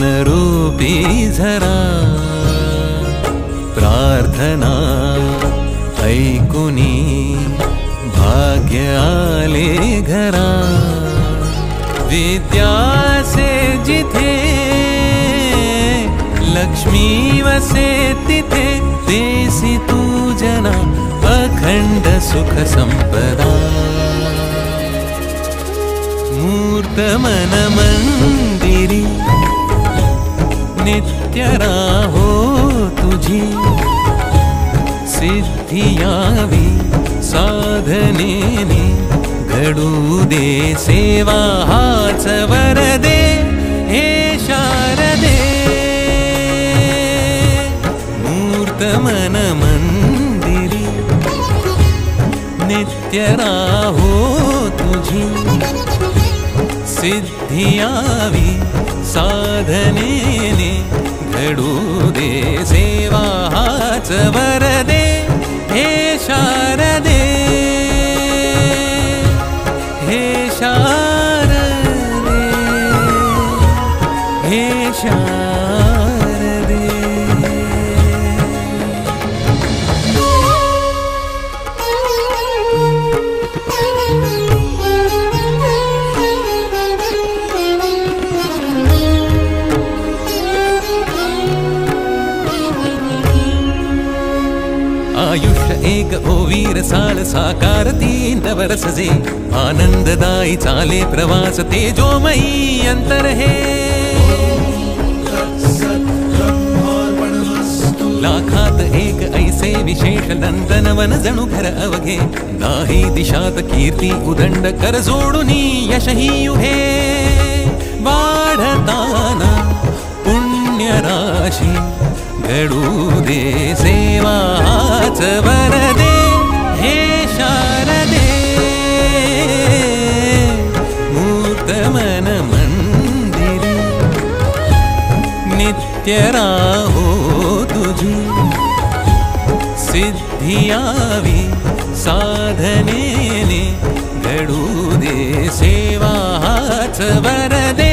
ज्ञानरूपी झरा प्रार्थना ऐकुनी भाग्य आले घरा विद्यासे जिथे लक्ष्मी वसे तिथे देसी तू जना अखंड सुख संपदा मूर्त मन मंदिरी नित्य राहो तुझी सिद्धि यावी साधनेने घडू दे सेवा हाच वरदे हे शारदे मूर्त मन मंदिरी नित्य राहो तुझी सिद्धि यावी साधनेने घडू दे सेवा हाच वरदे हे शारदे हे शारदे हे शारदे आयुष्य एक ओवीर साल साकारती नवरस जे आनंददायी चाले प्रवास तेजोमयी अंतर हे लाखात एक ऐसे विशेष नंदनवन जणू घर अवघे नाही दिशात कीर्ती उदंड कर जोडुनी यशही युहे वाढताना पुण्य राशी घडू दे सेवा हाच वरदे हे शारदे मूर्त मन मंदिरी नित्य राहो तुझी सिद्धि यावी साधनेने घडू दे सेवा हाच वरदे